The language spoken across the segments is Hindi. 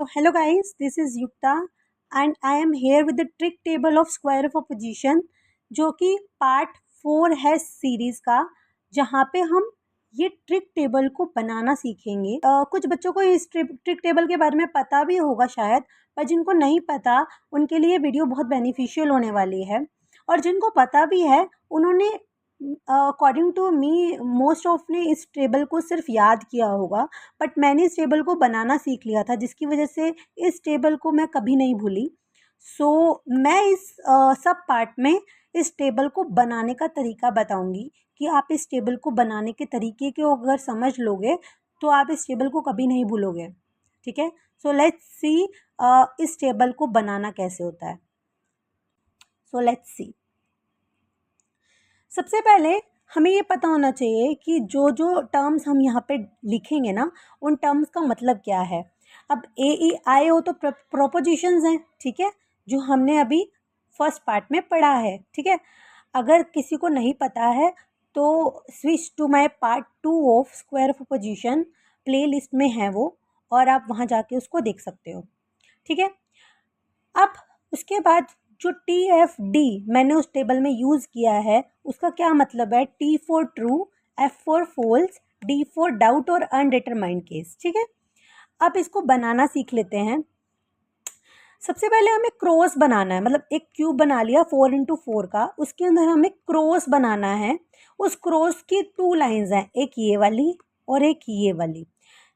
So hello guys, this is Yukta and I am here with the trick table of square of opposition जो कि पार्ट 4 है सीरीज का, जहाँ पे हम ये ट्रिक टेबल को बनाना सीखेंगे। कुछ बच्चों को इस ट्रिक टेबल के बारे में पता भी होगा शायद, पर जिनको नहीं पता उनके लिए वीडियो बहुत बेनिफिशियल होने वाली है। और जिनको पता भी है उन्होंने according to me most of ने इस टेबल को सिर्फ याद किया होगा, बट मैंने इस टेबल को बनाना सीख लिया था, जिसकी वजह से इस टेबल को मैं कभी नहीं भूली। मैं इस सब पार्ट में इस टेबल को बनाने का तरीका बताऊंगी कि आप इस टेबल को बनाने के तरीके को अगर समझ लोगे तो आप इस टेबल को कभी नहीं भूलोगे। ठीक है, सो लेट्स सी इस टेबल को बनाना कैसे होता है। सो लेट्स सी, सबसे पहले हमें ये पता होना चाहिए कि जो जो टर्म्स हम यहाँ पे लिखेंगे ना, उन टर्म्स का मतलब क्या है। अब ए ई आई ओ तो प्रोपोजिशंस हैं, ठीक है, जो हमने अभी फर्स्ट पार्ट में पढ़ा है। ठीक है, अगर किसी को नहीं पता है तो switch to my part 2 of square of opposition, playlist में है वो, और आप वहाँ जाके उसको देख सकते हो। ठीक है, अब उसके बाद जो टी एफ डी मैंने उस टेबल में यूज़ किया है, उसका क्या मतलब है। T for true, F for false, D for doubt और अनडिटरमाइंड केस। ठीक है, अब इसको बनाना सीख लेते हैं। सबसे पहले हमें क्रॉस बनाना है, मतलब एक क्यूब बना लिया 4x4 का, उसके अंदर हमें क्रॉस बनाना है। उस क्रॉस की 2 लाइंस हैं, एक ये वाली और एक ये वाली।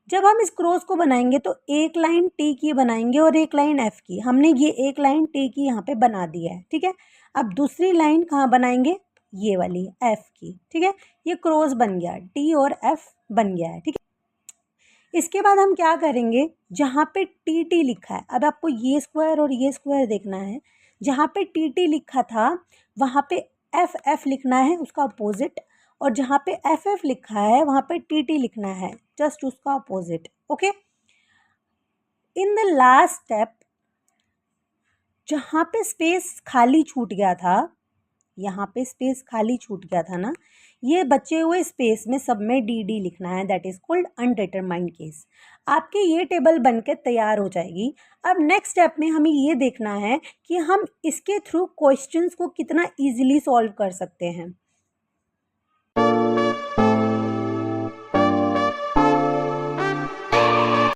जब हम इस क्रॉस को बनाएंगे तो एक लाइन टी की बनाएंगे और एक लाइन एफ की। हमने ये एक लाइन टी की यहाँ पे बना दी है। ठीक है, अब दूसरी लाइन कहाँ बनाएंगे, ये वाली एफ की। ठीक है, ये क्रॉस बन गया, टी और एफ बन गया है। ठीक है, इसके बाद हम क्या करेंगे, जहाँ पे टी टी लिखा है, अब आपको ये स्क्वायर और ये स्क्वायर देखना है। जहाँ पे टी टी लिखा था वहाँ पे एफ एफ लिखना है, उसका अपोजिट, और जहाँ पे एफ एफ लिखा है वहाँ पे टी टी लिखना है, जस्ट उसका opposite. Okay, in the last step जहाँ पे स्पेस खाली छूट गया था, यहाँ पे स्पेस खाली छूट गया था ना, ये बचे हुए स्पेस में सब में डी डी लिखना है, that is called undetermined case. आपकी ये टेबल बनकर तैयार हो जाएगी। अब नेक्स्ट स्टेप में हमें ये देखना है कि हम इसके थ्रू क्वेश्चंस को कितना इजीली सॉल्व कर सकते हैं।